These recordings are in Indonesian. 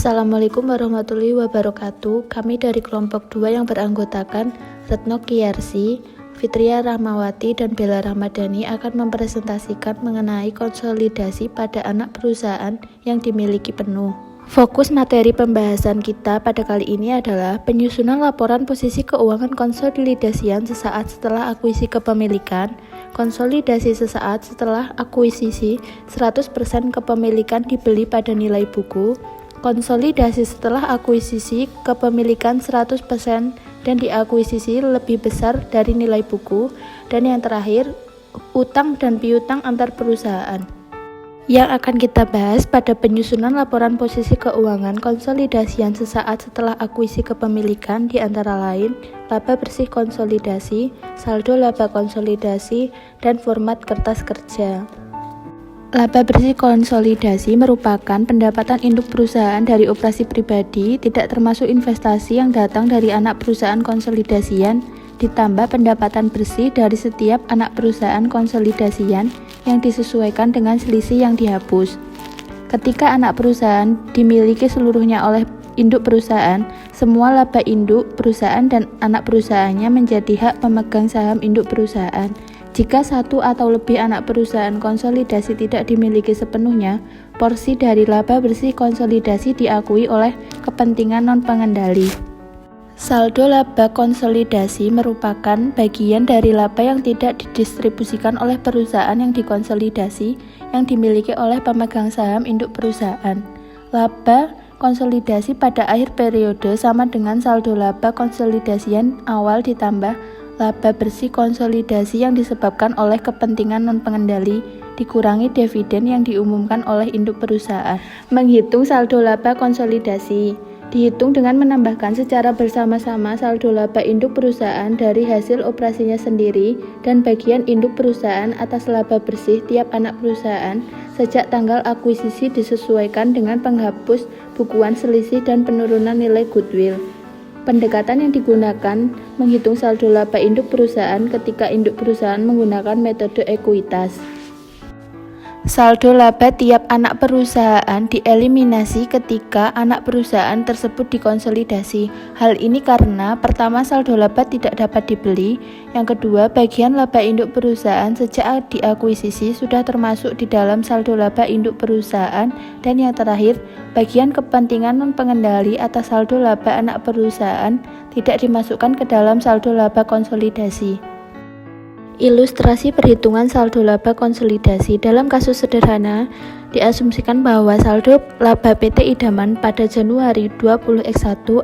Assalamualaikum warahmatullahi wabarakatuh. Kami dari kelompok 2 yang beranggotakan Retno Kiyarsi, Fitria Rahmawati, dan Bella Ramadhani akan mempresentasikan mengenai konsolidasi pada anak perusahaan yang dimiliki penuh. Fokus materi pembahasan kita pada kali ini adalah penyusunan laporan posisi keuangan konsolidasian sesaat setelah akuisisi kepemilikan, konsolidasi sesaat setelah akuisisi 100% kepemilikan dibeli pada nilai buku, konsolidasi setelah akuisisi kepemilikan 100% dan diakuisisi lebih besar dari nilai buku, dan yang terakhir, utang dan piutang antar perusahaan. Yang akan kita bahas pada penyusunan laporan posisi keuangan konsolidasian sesaat setelah akuisisi kepemilikan di antara lain laba bersih konsolidasi, saldo laba konsolidasi, dan format kertas kerja. Laba bersih konsolidasi merupakan pendapatan induk perusahaan dari operasi pribadi, tidak termasuk investasi yang datang dari anak perusahaan konsolidasian, ditambah pendapatan bersih dari setiap anak perusahaan konsolidasian yang disesuaikan dengan selisih yang dihapus. Ketika anak perusahaan dimiliki seluruhnya oleh induk perusahaan, semua laba induk perusahaan dan anak perusahaannya menjadi hak pemegang saham induk perusahaan. Jika satu atau lebih anak perusahaan konsolidasi tidak dimiliki sepenuhnya, porsi dari laba bersih konsolidasi diakui oleh kepentingan non-pengendali. Saldo laba konsolidasi merupakan bagian dari laba yang tidak didistribusikan oleh perusahaan yang dikonsolidasi yang dimiliki oleh pemegang saham induk perusahaan. Laba konsolidasi pada akhir periode sama dengan saldo laba konsolidasian awal ditambah laba bersih konsolidasi yang disebabkan oleh kepentingan non-pengendali dikurangi dividen yang diumumkan oleh induk perusahaan. Menghitung saldo laba konsolidasi dihitung dengan menambahkan secara bersama-sama saldo laba induk perusahaan dari hasil operasinya sendiri dan bagian induk perusahaan atas laba bersih tiap anak perusahaan sejak tanggal akuisisi disesuaikan dengan penghapus bukuan selisih dan penurunan nilai goodwill. Pendekatan yang digunakan menghitung saldo laba induk perusahaan ketika induk perusahaan menggunakan metode ekuitas. Saldo laba tiap anak perusahaan dieliminasi ketika anak perusahaan tersebut dikonsolidasi. Hal ini karena pertama, saldo laba tidak dapat dibeli, yang kedua, bagian laba induk perusahaan sejak diakuisisi sudah termasuk di dalam saldo laba induk perusahaan, dan yang terakhir, bagian kepentingan non-pengendali atas saldo laba anak perusahaan tidak dimasukkan ke dalam saldo laba konsolidasi. Ilustrasi perhitungan saldo laba konsolidasi. Dalam kasus sederhana, diasumsikan bahwa saldo laba PT Idaman pada Januari 2021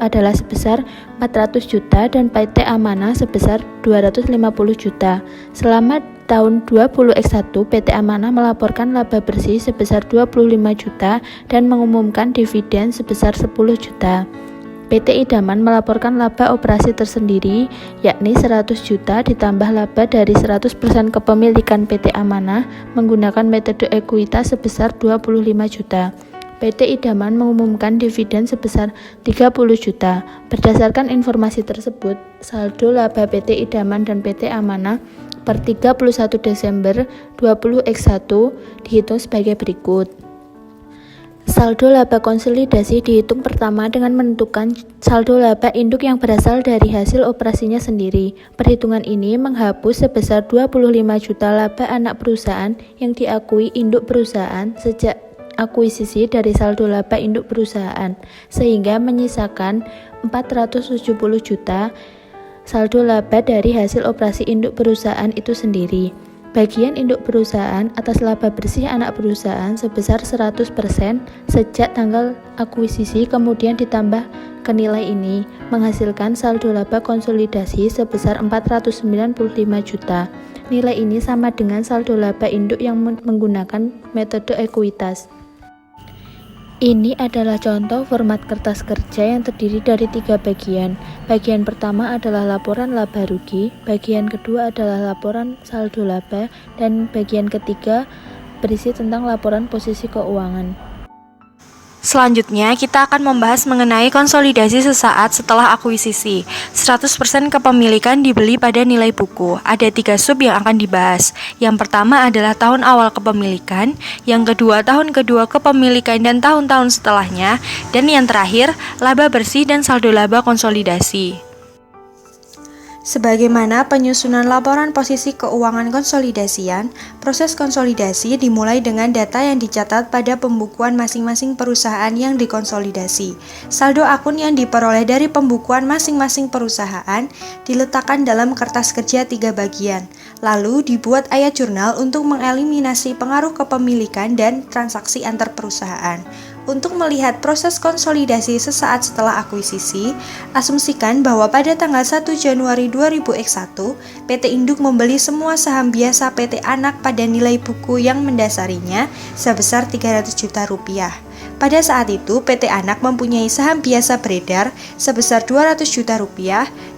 adalah sebesar 400 juta dan PT Amanah sebesar 250 juta. Selama tahun 2021, PT Amanah melaporkan laba bersih sebesar 25 juta dan mengumumkan dividen sebesar 10 juta. PT Idaman melaporkan laba operasi tersendiri, yakni 100 juta ditambah laba dari 100% kepemilikan PT Amanah menggunakan metode ekuitas sebesar 25 juta. PT Idaman mengumumkan dividen sebesar 30 juta. Berdasarkan informasi tersebut, saldo laba PT Idaman dan PT Amanah per 31 Desember 2021 dihitung sebagai berikut. Saldo laba konsolidasi dihitung pertama dengan menentukan saldo laba induk yang berasal dari hasil operasinya sendiri. Perhitungan ini menghapus sebesar 25 juta laba anak perusahaan yang diakui induk perusahaan sejak akuisisi dari saldo laba induk perusahaan, sehingga menyisakan 470 juta saldo laba dari hasil operasi induk perusahaan itu sendiri. Bagian induk perusahaan atas laba bersih anak perusahaan sebesar 100% sejak tanggal akuisisi kemudian ditambah ke nilai ini, menghasilkan saldo laba konsolidasi sebesar 495 juta. Nilai ini sama dengan saldo laba induk yang menggunakan metode ekuitas. Ini adalah contoh format kertas kerja yang terdiri dari 3 bagian. Bagian pertama adalah laporan laba rugi, bagian kedua adalah laporan saldo laba, dan bagian ketiga berisi tentang laporan posisi keuangan. Selanjutnya, kita akan membahas mengenai konsolidasi sesaat setelah akuisisi. 100% kepemilikan dibeli pada nilai buku. Ada 3 sub yang akan dibahas. Yang pertama adalah tahun awal kepemilikan, yang kedua tahun kedua kepemilikan dan tahun-tahun setelahnya, dan yang terakhir laba bersih dan saldo laba konsolidasi. Sebagaimana penyusunan laporan posisi keuangan konsolidasian, proses konsolidasi dimulai dengan data yang dicatat pada pembukuan masing-masing perusahaan yang dikonsolidasi. Saldo akun yang diperoleh dari pembukuan masing-masing perusahaan diletakkan dalam kertas kerja 3 bagian. Lalu dibuat ayat jurnal untuk mengeliminasi pengaruh kepemilikan dan transaksi antar perusahaan. Untuk melihat proses konsolidasi sesaat setelah akuisisi, asumsikan bahwa pada tanggal 1 Januari 2001, PT Induk membeli semua saham biasa PT Anak pada nilai buku yang mendasarinya sebesar Rp300 juta. Pada saat itu, PT Anak mempunyai saham biasa beredar sebesar Rp200 juta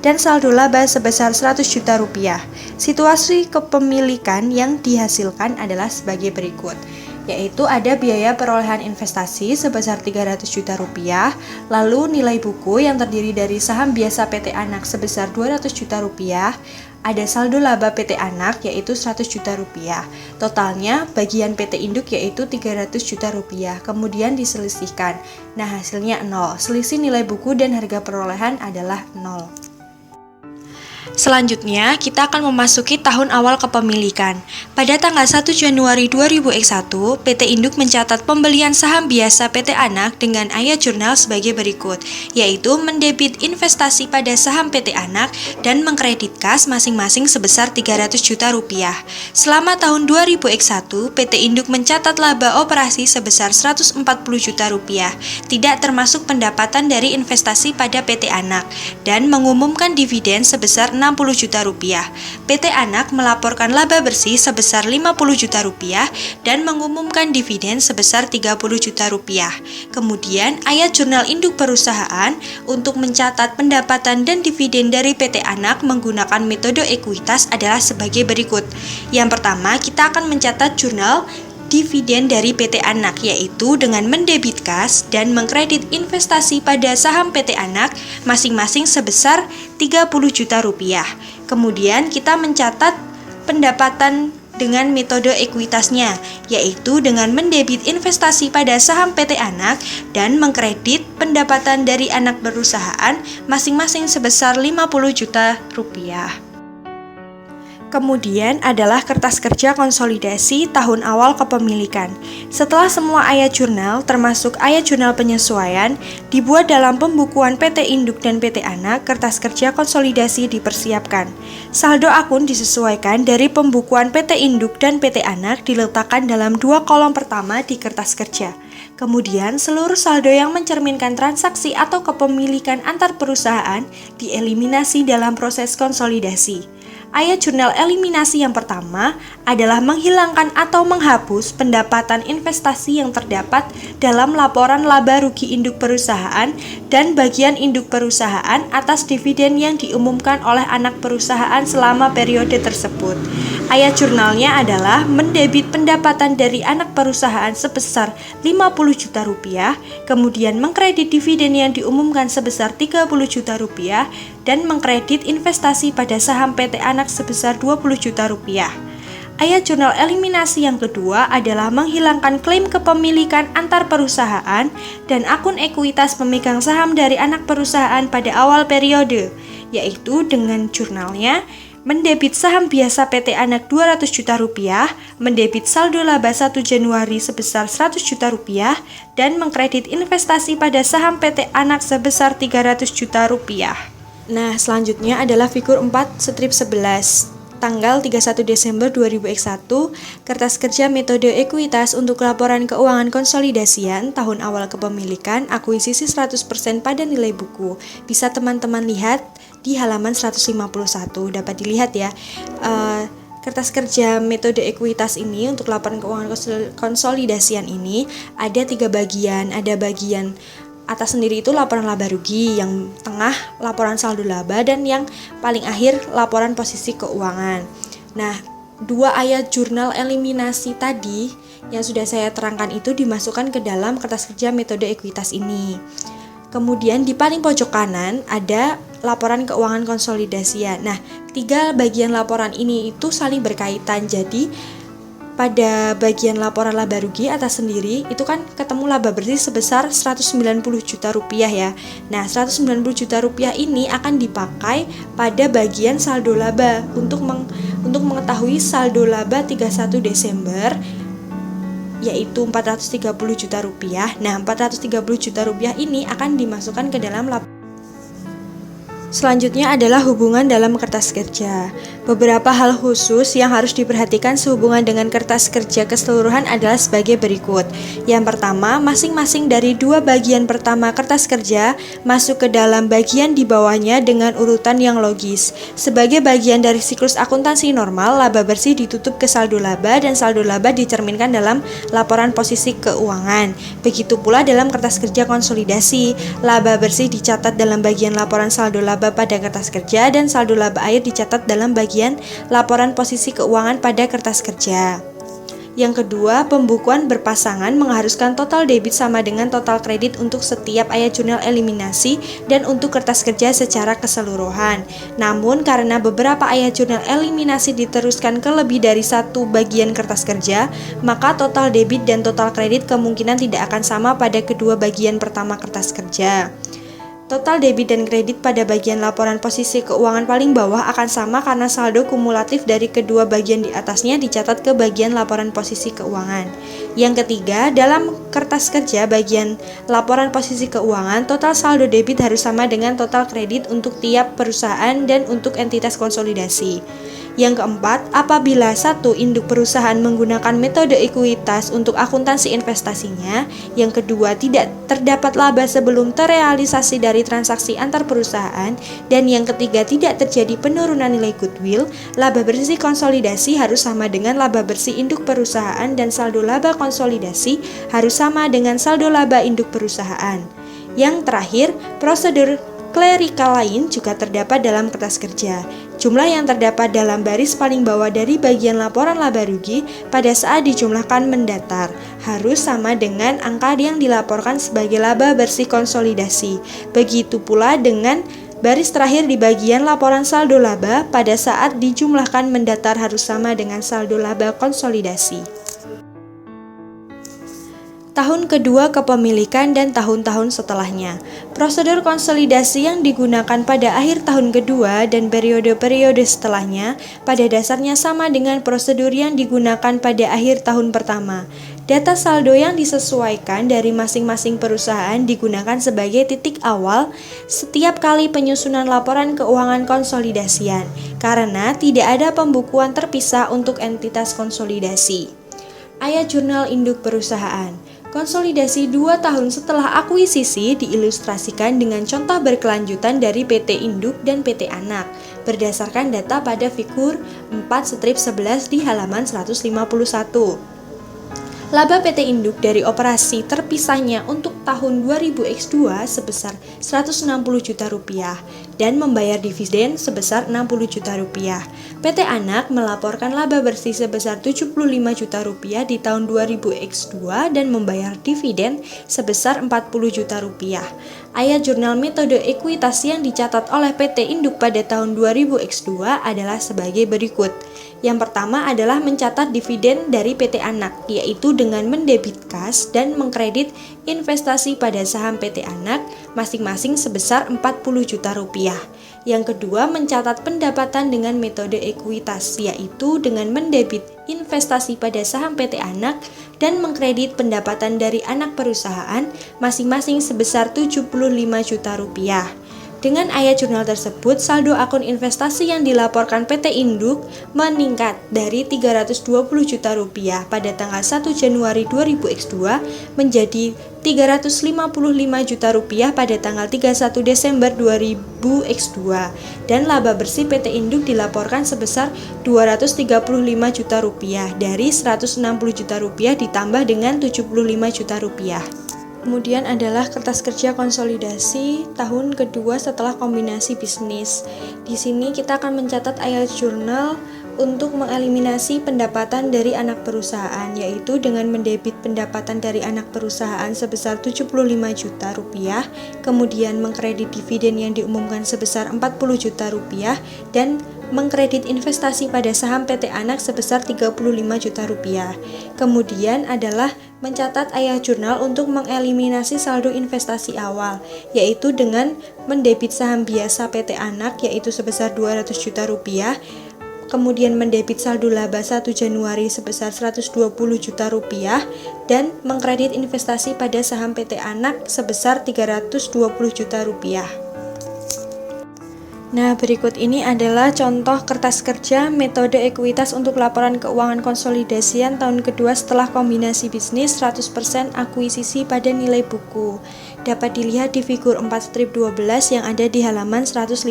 dan saldo laba sebesar Rp100 juta. Situasi kepemilikan yang dihasilkan adalah sebagai berikut, yaitu ada biaya perolehan investasi sebesar Rp300 juta, lalu nilai buku yang terdiri dari saham biasa PT Anak sebesar Rp200 juta, ada saldo laba PT Anak yaitu Rp100 juta. Totalnya bagian PT Induk yaitu Rp300 juta, kemudian diselisihkan. Nah, hasilnya 0. Selisih nilai buku dan harga perolehan adalah 0. Selanjutnya, kita akan memasuki tahun awal kepemilikan. Pada tanggal 1 Januari 2001, PT Induk mencatat pembelian saham biasa PT Anak dengan ayat jurnal sebagai berikut, yaitu mendebit investasi pada saham PT Anak dan mengkredit kas masing-masing sebesar Rp300 juta. Selama tahun 2001, PT Induk mencatat laba operasi sebesar Rp140 juta, tidak termasuk pendapatan dari investasi pada PT Anak, dan mengumumkan dividen sebesar Rp60 juta. PT Anak melaporkan laba bersih sebesar Rp50 juta dan mengumumkan dividen sebesar Rp30 juta. Kemudian, ayat jurnal induk perusahaan untuk mencatat pendapatan dan dividen dari PT Anak menggunakan metode ekuitas adalah sebagai berikut. Yang pertama, kita akan mencatat jurnal dividen dari PT Anak, yaitu dengan mendebit kas dan mengkredit investasi pada saham PT Anak masing-masing sebesar Rp30 juta. Kemudian kita mencatat pendapatan dengan metode ekuitasnya, yaitu dengan mendebit investasi pada saham PT Anak dan mengkredit pendapatan dari anak perusahaan masing-masing sebesar Rp50 juta. Kemudian adalah kertas kerja konsolidasi tahun awal kepemilikan. Setelah semua ayat jurnal, termasuk ayat jurnal penyesuaian, dibuat dalam pembukuan PT Induk dan PT Anak, kertas kerja konsolidasi dipersiapkan. Saldo akun disesuaikan dari pembukuan PT Induk dan PT Anak diletakkan dalam 2 kolom pertama di kertas kerja. Kemudian, seluruh saldo yang mencerminkan transaksi atau kepemilikan antar perusahaan dieliminasi dalam proses konsolidasi. Ayat jurnal eliminasi yang pertama adalah menghilangkan atau menghapus pendapatan investasi yang terdapat dalam laporan laba rugi induk perusahaan dan bagian induk perusahaan atas dividen yang diumumkan oleh anak perusahaan selama periode tersebut. Ayat jurnalnya adalah mendebit pendapatan dari anak perusahaan sebesar Rp50 juta, kemudian mengkredit dividen yang diumumkan sebesar Rp30 juta, dan mengkredit investasi pada saham PT Anak sebesar Rp20 juta. Ayat jurnal eliminasi yang kedua adalah menghilangkan klaim kepemilikan antar perusahaan dan akun ekuitas pemegang saham dari anak perusahaan pada awal periode, yaitu dengan jurnalnya mendebit saham biasa PT Anak Rp200 juta, mendebit saldo laba 1 Januari sebesar Rp100 juta, dan mengkredit investasi pada saham PT Anak sebesar Rp300 juta. Nah, selanjutnya adalah figur 4 strip 11. Tanggal 31 Desember 2001, kertas kerja metode ekuitas untuk laporan keuangan konsolidasian tahun awal kepemilikan akuisisi 100% pada nilai buku. Bisa teman-teman lihat di halaman 151, dapat dilihat ya. Kertas kerja metode ekuitas ini untuk laporan keuangan konsolidasian ini ada 3 bagian. Ada bagian atas sendiri itu laporan laba rugi, yang tengah laporan saldo laba, dan yang paling akhir laporan posisi keuangan. Nah, 2 ayat jurnal eliminasi tadi Yang sudah saya terangkan itu dimasukkan ke dalam kertas kerja metode ekuitas ini. Kemudian di paling pojok kanan ada laporan keuangan konsolidasian. Nah, 3 bagian laporan ini itu saling berkaitan. Jadi pada bagian laporan laba rugi atas sendiri itu kan ketemu laba bersih sebesar 190 juta rupiah ya. Nah, 190 juta rupiah ini akan dipakai pada bagian saldo laba untuk mengetahui saldo laba 31 Desember yaitu 430 juta rupiah. Nah, 430 juta rupiah ini akan dimasukkan ke dalam laporan. Selanjutnya adalah hubungan dalam kertas kerja. Beberapa hal khusus yang harus diperhatikan sehubungan dengan kertas kerja keseluruhan adalah sebagai berikut. Yang pertama, masing-masing dari 2 bagian pertama kertas kerja masuk ke dalam bagian di bawahnya dengan urutan yang logis. Sebagai bagian dari siklus akuntansi normal, laba bersih ditutup ke saldo laba dan saldo laba dicerminkan dalam laporan posisi keuangan. Begitu pula dalam kertas kerja konsolidasi, laba bersih dicatat dalam bagian laporan saldo laba pada kertas kerja dan saldo laba akhir dicatat dalam bagian laporan posisi keuangan pada kertas kerja. Yang kedua, pembukuan berpasangan mengharuskan total debit sama dengan total kredit untuk setiap ayat jurnal eliminasi dan untuk kertas kerja secara keseluruhan. Namun, karena beberapa ayat jurnal eliminasi diteruskan ke lebih dari 1 bagian kertas kerja, maka total debit dan total kredit kemungkinan tidak akan sama pada kedua bagian pertama kertas kerja. Total debit dan kredit pada bagian laporan posisi keuangan paling bawah akan sama karena saldo kumulatif dari kedua bagian di atasnya dicatat ke bagian laporan posisi keuangan. Yang ketiga, dalam kertas kerja bagian laporan posisi keuangan, total saldo debit harus sama dengan total kredit untuk tiap perusahaan dan untuk entitas konsolidasi. Yang keempat, apabila satu induk perusahaan menggunakan metode ekuitas untuk akuntansi investasinya, yang kedua tidak terdapat laba sebelum terrealisasi dari transaksi antar perusahaan, dan yang ketiga tidak terjadi penurunan nilai goodwill, laba bersih konsolidasi harus sama dengan laba bersih induk perusahaan dan saldo laba konsolidasi harus sama dengan saldo laba induk perusahaan. Yang terakhir, prosedur klerikal lain juga terdapat dalam kertas kerja. Jumlah yang terdapat dalam baris paling bawah dari bagian laporan laba rugi pada saat dijumlahkan mendatar harus sama dengan angka yang dilaporkan sebagai laba bersih konsolidasi. Begitu pula dengan baris terakhir di bagian laporan saldo laba pada saat dijumlahkan mendatar harus sama dengan saldo laba konsolidasi. Tahun kedua kepemilikan dan tahun-tahun setelahnya. Prosedur konsolidasi yang digunakan pada akhir tahun kedua dan periode-periode setelahnya pada dasarnya sama dengan prosedur yang digunakan pada akhir tahun pertama. Data saldo yang disesuaikan dari masing-masing perusahaan digunakan sebagai titik awal setiap kali penyusunan laporan keuangan konsolidasian, karena tidak ada pembukuan terpisah untuk entitas konsolidasi. Ayat jurnal induk perusahaan. Konsolidasi 2 tahun setelah akuisisi diilustrasikan dengan contoh berkelanjutan dari PT Induk dan PT Anak berdasarkan data pada figur 4/11 di halaman 151. Laba PT Induk dari operasi terpisahnya untuk tahun 2000X2 sebesar 160 juta rupiah dan membayar dividen sebesar 60 juta rupiah. PT Anak melaporkan laba bersih sebesar 75 juta rupiah di tahun 2000X2 dan membayar dividen sebesar 40 juta rupiah. Ayat jurnal metode ekuitas yang dicatat oleh PT Induk pada tahun 2000X2 adalah sebagai berikut. Yang pertama adalah mencatat dividen dari PT Anak, yaitu dengan mendebit kas dan mengkredit investasi pada saham PT Anak masing-masing sebesar 40 juta rupiah. Yang kedua, mencatat pendapatan dengan metode ekuitas, yaitu dengan mendebit investasi pada saham PT Anak dan mengkredit pendapatan dari anak perusahaan masing-masing sebesar 75 juta rupiah. Dengan ayat jurnal tersebut, saldo akun investasi yang dilaporkan PT Induk meningkat dari 320 juta rupiah pada tanggal 1 Januari 2000X2 menjadi 355 juta rupiah pada tanggal 31 Desember 2000X2 dan laba bersih PT Induk dilaporkan sebesar 235 juta rupiah dari 160 juta rupiah ditambah dengan 75 juta rupiah. Kemudian adalah kertas kerja konsolidasi tahun kedua setelah kombinasi bisnis. Di sini kita akan mencatat ayat jurnal untuk mengeliminasi pendapatan dari anak perusahaan, yaitu dengan mendebit pendapatan dari anak perusahaan sebesar 75 juta rupiah, kemudian mengkredit dividen yang diumumkan sebesar 40 juta rupiah, dan mengkredit investasi pada saham PT Anak sebesar 35 juta rupiah. Kemudian adalah mencatat ayah jurnal untuk mengeliminasi saldo investasi awal, yaitu dengan mendebit saham biasa PT Anak yaitu sebesar 200 juta rupiah, kemudian mendebit saldo laba 1 Januari sebesar 120 juta rupiah, dan mengkredit investasi pada saham PT Anak sebesar 320 juta rupiah. Nah, berikut ini adalah contoh kertas kerja metode ekuitas untuk laporan keuangan konsolidasian tahun kedua setelah kombinasi bisnis 100% akuisisi pada nilai buku. Dapat dilihat di figur 4-12 yang ada di halaman 155.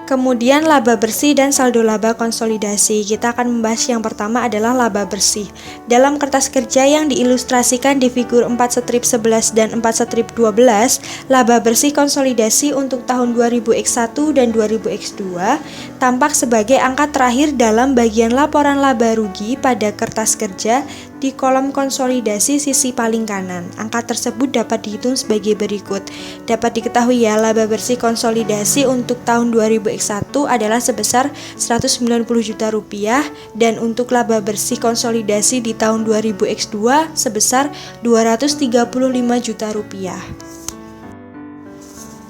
Kemudian laba bersih dan saldo laba konsolidasi. Kita akan membahas yang pertama adalah laba bersih. Dalam kertas kerja yang diilustrasikan di figur 4-11 dan 4-12, laba bersih konsolidasi untuk tahun 2000X1 dan 2000X2 tampak sebagai angka terakhir dalam bagian laporan laba rugi pada kertas kerja di kolom konsolidasi sisi paling kanan. Angka tersebut dapat dihitung sebagai berikut. Dapat diketahui ya, laba bersih konsolidasi untuk tahun 2000X1 adalah sebesar 190 juta rupiah dan untuk laba bersih konsolidasi di tahun 2000X2 sebesar 235 juta rupiah.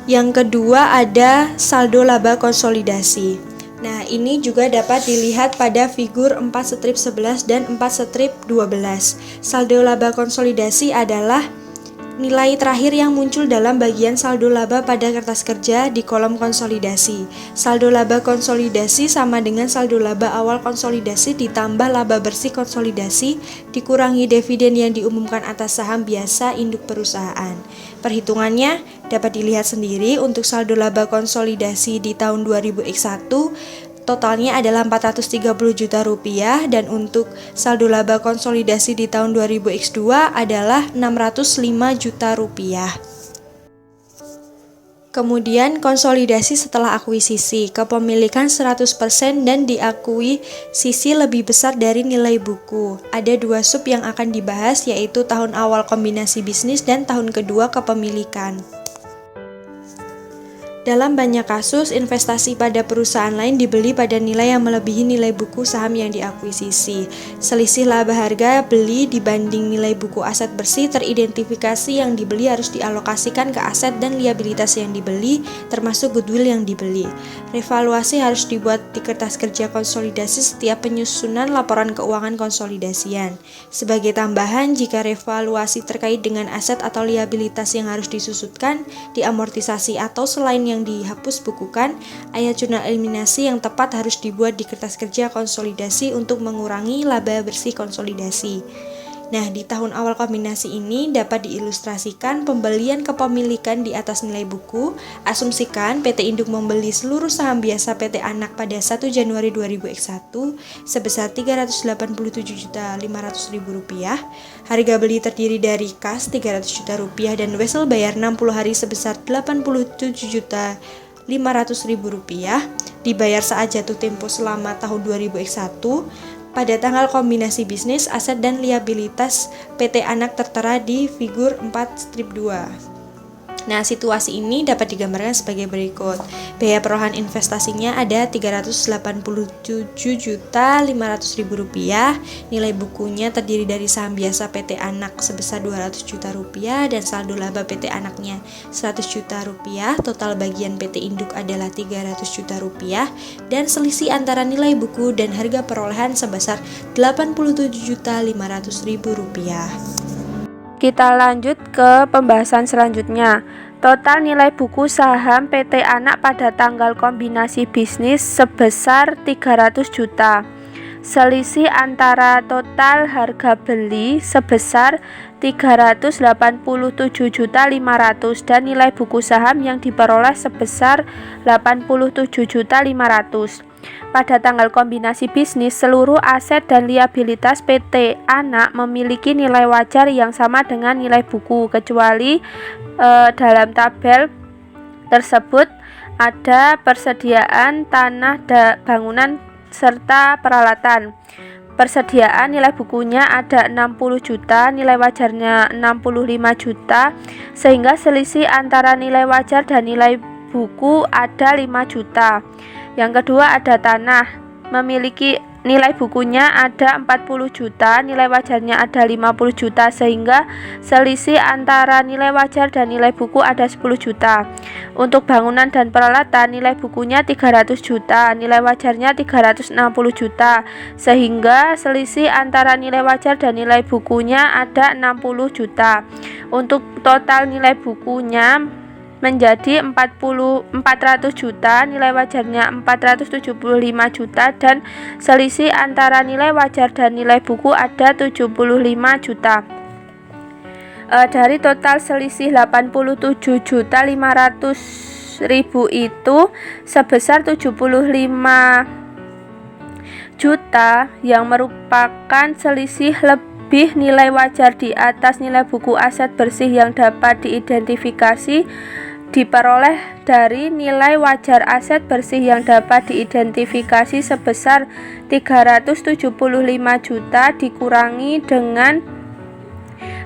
Yang kedua ada saldo laba konsolidasi. Nah, ini juga dapat dilihat pada figur 4-11 dan 4-12. Saldo laba konsolidasi adalah nilai terakhir yang muncul dalam bagian saldo laba pada kertas kerja di kolom konsolidasi. Saldo laba konsolidasi sama dengan saldo laba awal konsolidasi ditambah laba bersih konsolidasi dikurangi dividen yang diumumkan atas saham biasa induk perusahaan. Perhitungannya dapat dilihat sendiri. Untuk saldo laba konsolidasi di tahun 2000X1 totalnya adalah 430 juta rupiah dan untuk saldo laba konsolidasi di tahun 2000X2 adalah 605 juta rupiah. Kemudian konsolidasi setelah akuisisi, kepemilikan 100% dan diakui sisi lebih besar dari nilai buku. Ada dua sub yang akan dibahas, yaitu tahun awal kombinasi bisnis dan tahun kedua kepemilikan. Dalam banyak kasus, investasi pada perusahaan lain dibeli pada nilai yang melebihi nilai buku saham yang diakuisisi. Selisih laba harga beli dibanding nilai buku aset bersih teridentifikasi, yang dibeli harus dialokasikan ke aset dan liabilitas yang dibeli, termasuk goodwill yang dibeli. Revaluasi harus dibuat di kertas kerja konsolidasi setiap penyusunan laporan keuangan konsolidasian. Sebagai tambahan, jika revaluasi terkait dengan aset atau liabilitas yang harus disusutkan, diamortisasi atau selain yang dihapus bukukan, ayat jurnal eliminasi yang tepat harus dibuat di kertas kerja konsolidasi untuk mengurangi laba bersih konsolidasi. Nah, di tahun awal kombinasi ini dapat diilustrasikan pembelian kepemilikan di atas nilai buku. Asumsikan PT Induk membeli seluruh saham biasa PT Anak pada 1 Januari 2000X1 sebesar Rp387.500.000. Harga beli terdiri dari kas Rp300 juta dan wesel bayar 60 hari sebesar Rp87.500.000, dibayar saat jatuh tempo selama tahun 2000X1. Pada tanggal kombinasi bisnis, aset dan liabilitas PT Anak tertera di figur 4-2. Nah, situasi ini dapat digambarkan sebagai berikut. Biaya perolehan investasinya ada Rp387.500.000. Nilai bukunya terdiri dari saham biasa PT Anak sebesar Rp200 juta dan saldo laba PT Anaknya Rp100 juta. Total bagian PT Induk adalah Rp300 juta dan selisih antara nilai buku dan harga perolehan sebesar Rp87.500.000. Kita lanjut ke pembahasan selanjutnya. Total nilai buku saham PT Anak pada tanggal kombinasi bisnis sebesar Rp300 juta. Selisih antara total harga beli sebesar Rp387.500.000 dan nilai buku saham yang diperoleh sebesar Rp87.500.000. Pada tanggal kombinasi bisnis, seluruh aset dan liabilitas PT Anak memiliki nilai wajar yang sama dengan nilai buku, kecuali dalam tabel tersebut ada persediaan tanah, bangunan, serta peralatan. Persediaan nilai bukunya ada 60 juta, nilai wajarnya 65 juta, sehingga selisih antara nilai wajar dan nilai buku ada 5 juta. Yang kedua ada tanah, memiliki nilai bukunya ada 40 juta, nilai wajarnya ada 50 juta, sehingga selisih antara nilai wajar dan nilai buku ada 10 juta. Untuk bangunan dan peralatan, nilai bukunya 300 juta, nilai wajarnya 360 juta, sehingga selisih antara nilai wajar dan nilai bukunya ada 60 juta. Untuk total nilai bukunya menjadi 400 juta, nilai wajarnya 475 juta, dan selisih antara nilai wajar dan nilai buku ada 75 juta. Dari total selisih 87 juta 500 ribu itu sebesar 75 juta yang merupakan selisih lebih nilai wajar di atas nilai buku aset bersih yang dapat diidentifikasi diperoleh dari nilai wajar aset bersih yang dapat diidentifikasi sebesar 375 juta dikurangi dengan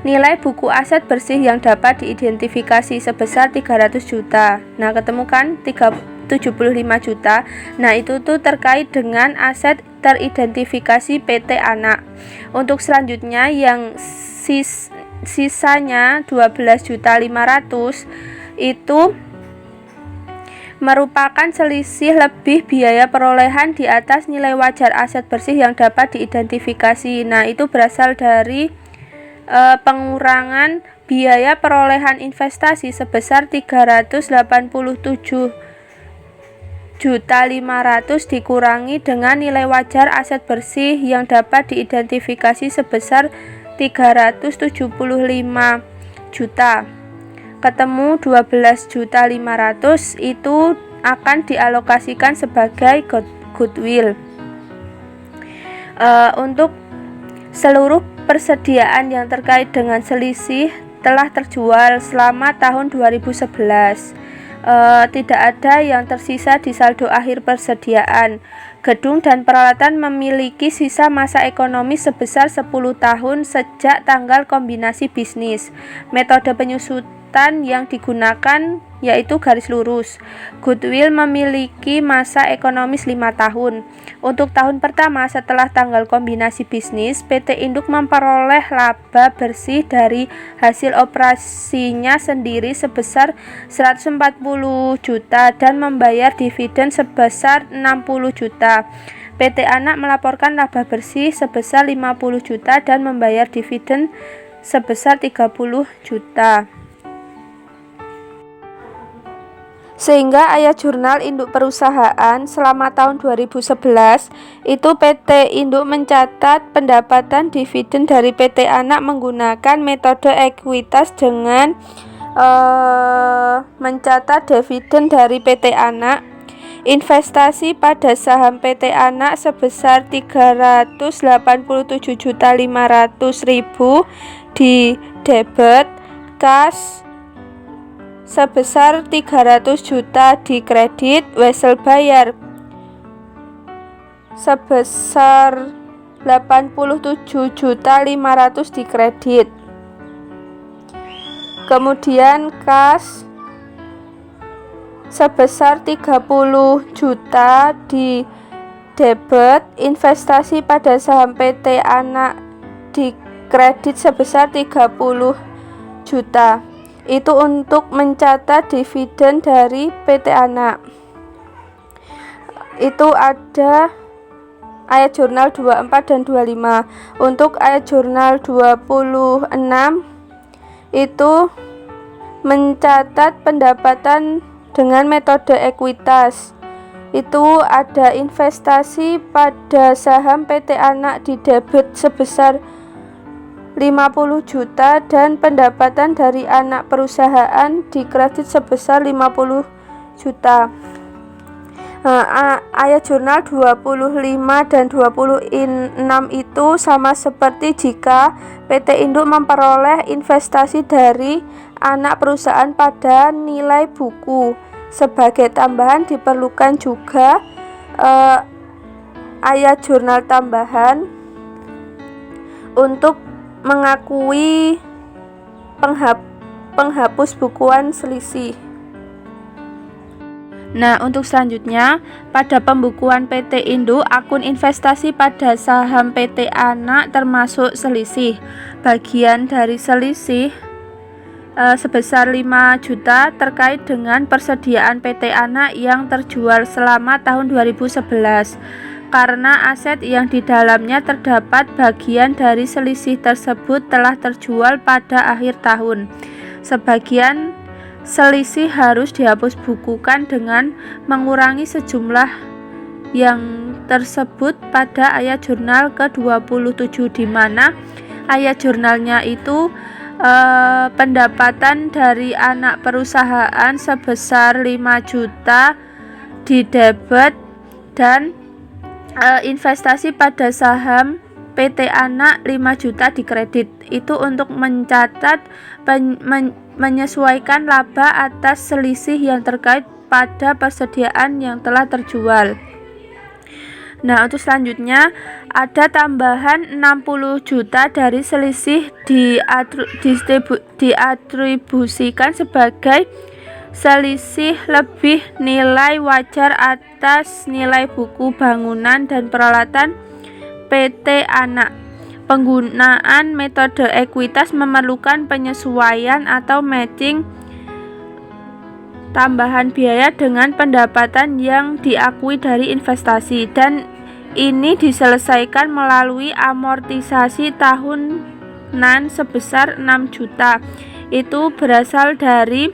nilai buku aset bersih yang dapat diidentifikasi sebesar 300 juta. Nah, ketemu kan 75 juta. Nah, itu tuh terkait dengan aset teridentifikasi PT Anak. Untuk selanjutnya yang sisanya 12.500.000 itu merupakan selisih lebih biaya perolehan di atas nilai wajar aset bersih yang dapat diidentifikasi. Nah, itu berasal dari pengurangan biaya perolehan investasi sebesar 387.500.000 dikurangi dengan nilai wajar aset bersih yang dapat diidentifikasi sebesar 375 juta. Ketemu 12.500.000 itu akan dialokasikan sebagai goodwill. Untuk seluruh persediaan yang terkait dengan selisih telah terjual selama tahun 2011. Tidak ada yang tersisa di saldo akhir persediaan. Gedung dan peralatan memiliki sisa masa ekonomi sebesar 10 tahun sejak tanggal kombinasi bisnis. Metode penyusutan yang digunakan yaitu garis lurus. Goodwill memiliki masa ekonomis 5 tahun. Untuk tahun pertama setelah tanggal kombinasi bisnis, PT Induk memperoleh laba bersih dari hasil operasinya sendiri sebesar 140 juta dan membayar dividen sebesar 60 juta. PT Anak melaporkan laba bersih sebesar 50 juta dan membayar dividen sebesar 30 juta. Sehingga ayat jurnal induk perusahaan selama tahun 2011 itu PT Induk mencatat pendapatan dividen dari PT Anak menggunakan metode ekuitas dengan mencatat dividen dari PT Anak. Investasi pada saham PT Anak sebesar 387.500.000 di debit, kas sebesar 300 juta di kredit, wesel bayar sebesar 87.500.000 di kredit. Kemudian kas sebesar 30 juta di debit, investasi pada saham PT Anak di kredit sebesar 30 juta. Itu untuk mencatat dividen dari PT Anak. Itu ada ayat jurnal 24 dan 25. Untuk ayat jurnal 26 itu mencatat pendapatan dengan metode ekuitas. Itu ada investasi pada saham PT Anak di debit sebesar 50 juta dan pendapatan dari anak perusahaan di kredit sebesar 50 juta. Ayat jurnal 25 dan 26 itu sama seperti jika PT Induk memperoleh investasi dari anak perusahaan pada nilai buku. Sebagai tambahan diperlukan juga ayat jurnal tambahan untuk mengakui penghapus bukuan selisih. Nah, untuk selanjutnya, pada pembukuan PT Induk, akun investasi pada saham PT Anak termasuk selisih. Bagian dari selisih sebesar 5 juta terkait dengan persediaan PT Anak yang terjual selama tahun 2011. Karena aset yang di dalamnya terdapat bagian dari selisih tersebut telah terjual pada akhir tahun. Sebagian selisih harus dihapus bukukan dengan mengurangi sejumlah yang tersebut pada ayat jurnal ke-27, di mana ayat jurnalnya itu pendapatan dari anak perusahaan sebesar 5 juta di debit dan investasi pada saham PT Anak 5 juta di kredit. Itu untuk mencatat menyesuaikan laba atas selisih yang terkait pada persediaan yang telah terjual. Nah, untuk selanjutnya ada tambahan 60 juta dari selisih diatribusikan sebagai selisih lebih nilai wajar atas nilai buku bangunan dan peralatan PT Anak. Penggunaan metode ekuitas memerlukan penyesuaian atau matching tambahan biaya dengan pendapatan yang diakui dari investasi, dan ini diselesaikan melalui amortisasi tahunan sebesar 6 juta. Itu berasal dari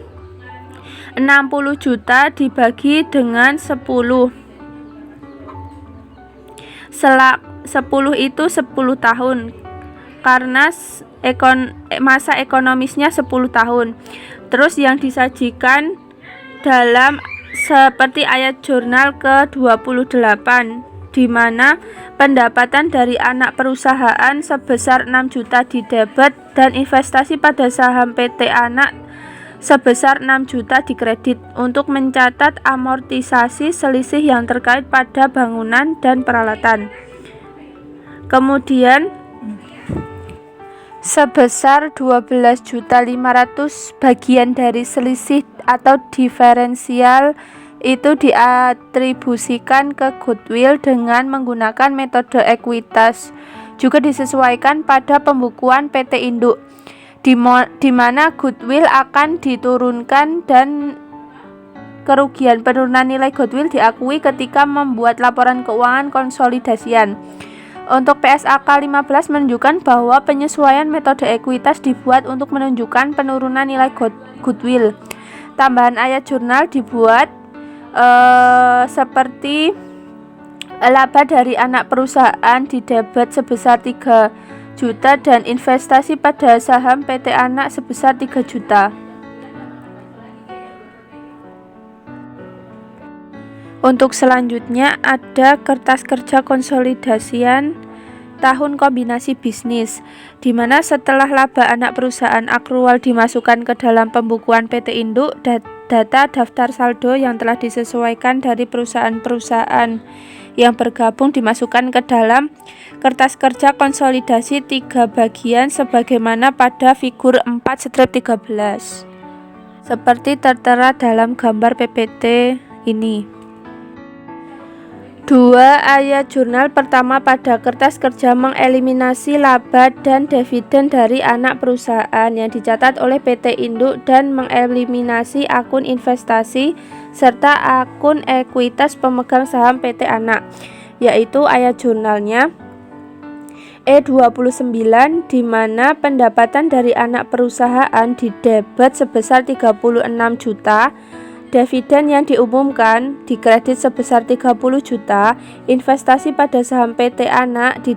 60 juta dibagi dengan 10. 10 itu 10 tahun karena masa ekonomisnya 10 tahun. Terus yang disajikan dalam seperti ayat jurnal ke-28, di mana pendapatan dari anak perusahaan sebesar 6 juta di debit dan investasi pada saham PT Anak sebesar 6 juta di kredit untuk mencatat amortisasi selisih yang terkait pada bangunan dan peralatan. Kemudian sebesar 12.500.000 bagian dari selisih atau diferensial itu diatribusikan ke goodwill dengan menggunakan metode ekuitas. Juga disesuaikan pada pembukuan PT Induk, di mana goodwill akan diturunkan dan kerugian penurunan nilai goodwill diakui ketika membuat laporan keuangan konsolidasian. Untuk PSAK 15 menunjukkan bahwa penyesuaian metode ekuitas dibuat untuk menunjukkan penurunan nilai goodwill. Tambahan ayat jurnal dibuat seperti laba dari anak perusahaan di debit sebesar 3 juta dan investasi pada saham PT Anak sebesar 3 juta. Untuk selanjutnya ada kertas kerja konsolidasian tahun kombinasi bisnis, di mana setelah laba anak perusahaan akrual dimasukkan ke dalam pembukuan PT Induk, data daftar saldo yang telah disesuaikan dari perusahaan-perusahaan yang bergabung dimasukkan ke dalam kertas kerja konsolidasi 3 bagian sebagaimana pada figur 4/13 seperti tertera dalam gambar PPT ini. 2. Ayat jurnal pertama pada kertas kerja mengeliminasi laba dan dividen dari anak perusahaan yang dicatat oleh PT Induk dan mengeliminasi akun investasi serta akun ekuitas pemegang saham PT Anak, yaitu ayat jurnalnya E29, di mana pendapatan dari anak perusahaan di debit sebesar 36 juta, dividen yang diumumkan di kredit sebesar 30 juta, investasi pada saham PT Anak di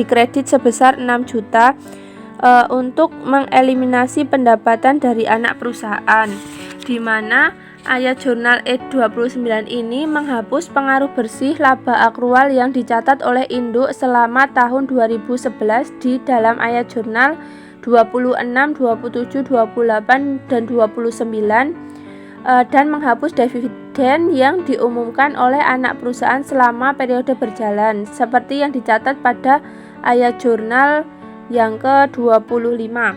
kredit sebesar 6 juta untuk mengeliminasi pendapatan dari anak perusahaan, di mana ayat jurnal E29 ini menghapus pengaruh bersih laba akrual yang dicatat oleh Induk selama tahun 2011 di dalam ayat jurnal 26, 27, 28, dan 29 dan menghapus dividen yang diumumkan oleh anak perusahaan selama periode berjalan, seperti yang dicatat pada ayat jurnal yang ke-25.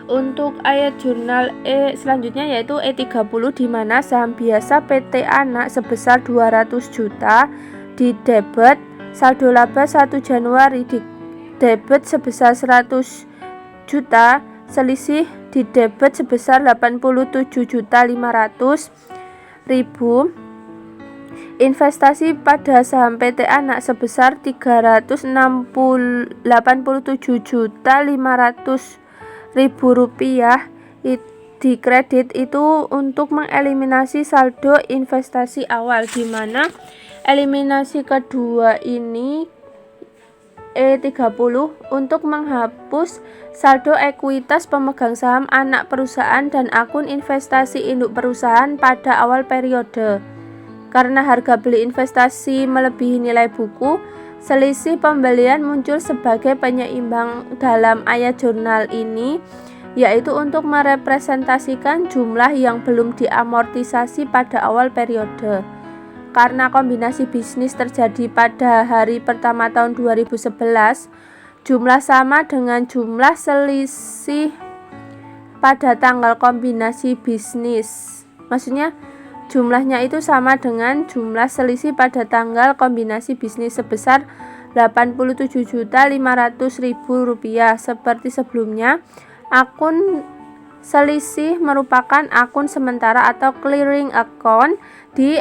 Untuk ayat jurnal selanjutnya yaitu E30, di mana saham biasa PT Anak sebesar 200 juta di debit, saldo laba 1 Januari di debit sebesar 100 juta, selisih di debit sebesar 87.500.000. Investasi pada saham PT Anak sebesar 387.500.000 rupiah di kredit itu untuk mengeliminasi saldo investasi awal, di mana eliminasi kedua ini E30 untuk menghapus saldo ekuitas pemegang saham anak perusahaan dan akun investasi induk perusahaan pada awal periode. Karena harga beli investasi melebihi nilai buku, selisih pembelian muncul sebagai penyeimbang dalam ayat jurnal ini, yaitu untuk merepresentasikan jumlah yang belum diamortisasi pada awal periode. Karena kombinasi bisnis terjadi pada hari pertama tahun 2011, jumlah sama dengan jumlah selisih pada tanggal kombinasi bisnis. Maksudnya jumlahnya itu sama dengan jumlah selisih pada tanggal kombinasi bisnis sebesar 87.500.000 rupiah. Seperti sebelumnya, akun selisih merupakan akun sementara atau clearing account di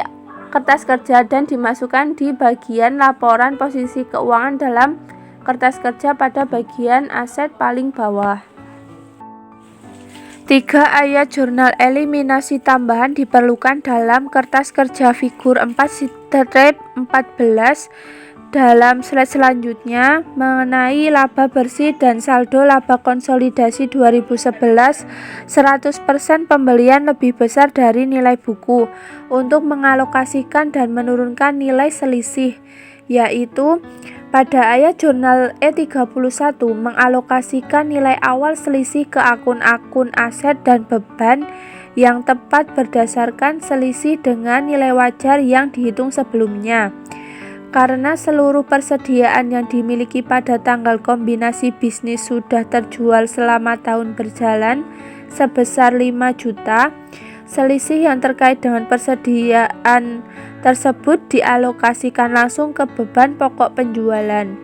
kertas kerja dan dimasukkan di bagian laporan posisi keuangan dalam kertas kerja pada bagian aset paling bawah. 3. Ayat jurnal eliminasi tambahan diperlukan dalam kertas kerja figur 4-14 dalam slide selanjutnya mengenai laba bersih dan saldo laba konsolidasi 2011. 100% pembelian lebih besar dari nilai buku untuk mengalokasikan dan menurunkan nilai selisih, yaitu pada ayat jurnal E31 mengalokasikan nilai awal selisih ke akun-akun aset dan beban yang tepat berdasarkan selisih dengan nilai wajar yang dihitung sebelumnya. Karena seluruh persediaan yang dimiliki pada tanggal kombinasi bisnis sudah terjual selama tahun berjalan sebesar 5 juta, selisih yang terkait dengan persediaan tersebut dialokasikan langsung ke beban pokok penjualan.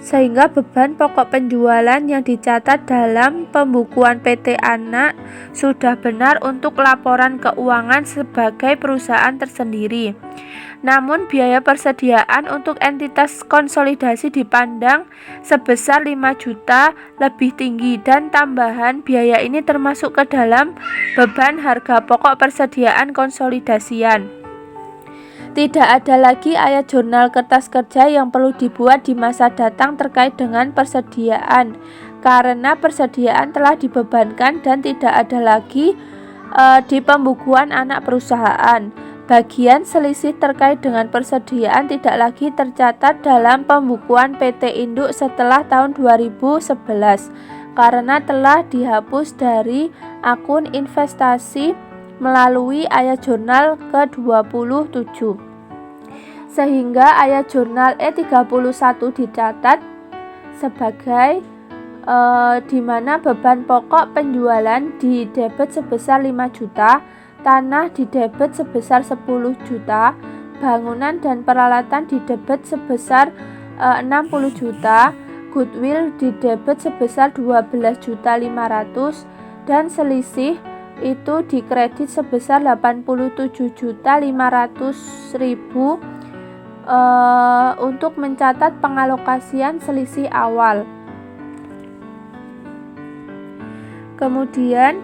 Sehingga beban pokok penjualan yang dicatat dalam pembukuan PT Anak sudah benar untuk laporan keuangan sebagai perusahaan tersendiri. Namun biaya persediaan untuk entitas konsolidasi dipandang sebesar 5 juta lebih tinggi, dan tambahan biaya ini termasuk ke dalam beban harga pokok persediaan konsolidasian. Tidak ada lagi ayat jurnal kertas kerja yang perlu dibuat di masa datang terkait dengan persediaan, karena persediaan telah dibebankan dan tidak ada lagi di pembukuan anak perusahaan. Bagian selisih terkait dengan persediaan tidak lagi tercatat dalam pembukuan PT Induk setelah tahun 2011 karena telah dihapus dari akun investasi melalui ayat jurnal ke-27. Sehingga ayat jurnal E31 dicatat sebagai di mana beban pokok penjualan di debit sebesar 5 juta, tanah di debit sebesar 10 juta, bangunan dan peralatan di debit sebesar 60 juta, goodwill di debit sebesar 12.500.000 dan selisih itu dikredit sebesar 87.500.000 untuk mencatat pengalokasian selisih awal. Kemudian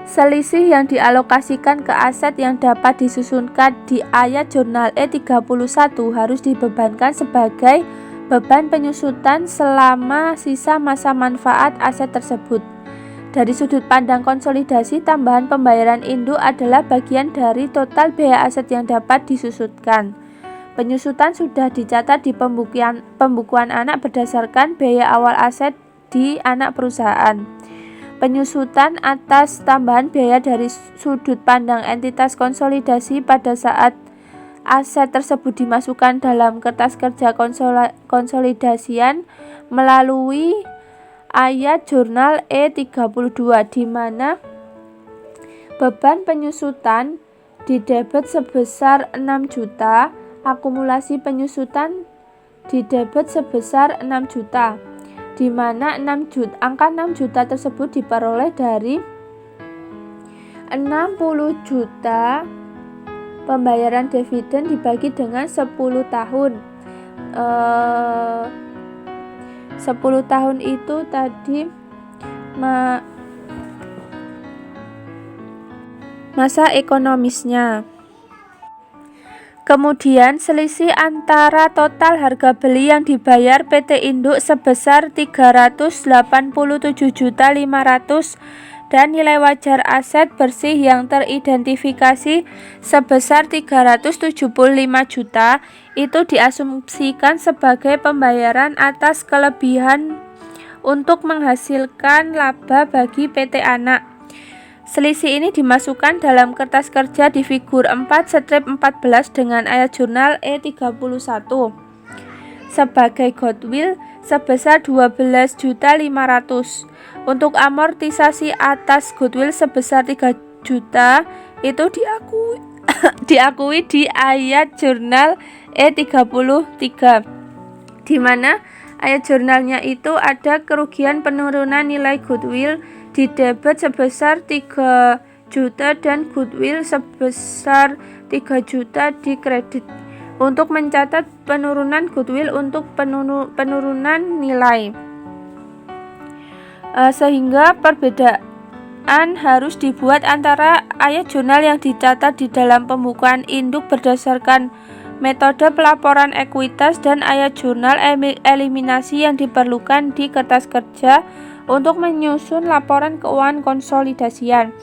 selisih yang dialokasikan ke aset yang dapat disusunkan di ayat jurnal E31 harus dibebankan sebagai beban penyusutan selama sisa masa manfaat aset tersebut. Dari sudut pandang konsolidasi, tambahan pembayaran induk adalah bagian dari total biaya aset yang dapat disusutkan. Penyusutan sudah dicatat di pembukuan anak berdasarkan biaya awal aset di anak perusahaan. Penyusutan atas tambahan biaya dari sudut pandang entitas konsolidasi pada saat aset tersebut dimasukkan dalam kertas kerja konsolidasian melalui ayat jurnal E32, di mana beban penyusutan didebet sebesar 6 juta, akumulasi penyusutan didebet sebesar 6 juta, di mana angka 6 juta tersebut diperoleh dari 60 juta pembayaran dividen dibagi dengan 10 tahun. 10 tahun itu tadi masa ekonomisnya. Kemudian selisih antara total harga beli yang dibayar PT Induk sebesar 387.500.000 dan nilai wajar aset bersih yang teridentifikasi sebesar 375 juta itu diasumsikan sebagai pembayaran atas kelebihan untuk menghasilkan laba bagi PT Anak. Selisih ini dimasukkan dalam kertas kerja di figur 4/14 dengan ayat jurnal E31 sebagai goodwill sebesar 12.500.000. Untuk amortisasi atas goodwill sebesar 3 juta itu diakui di ayat jurnal E33, di mana ayat jurnalnya itu ada kerugian penurunan nilai goodwill di debit sebesar 3 juta dan goodwill sebesar 3 juta di kredit untuk mencatat penurunan goodwill untuk penurunan nilai. Sehingga perbedaan harus dibuat antara ayat jurnal yang dicatat di dalam pembukuan induk berdasarkan metode pelaporan ekuitas dan ayat jurnal eliminasi yang diperlukan di kertas kerja untuk menyusun laporan keuangan konsolidasian.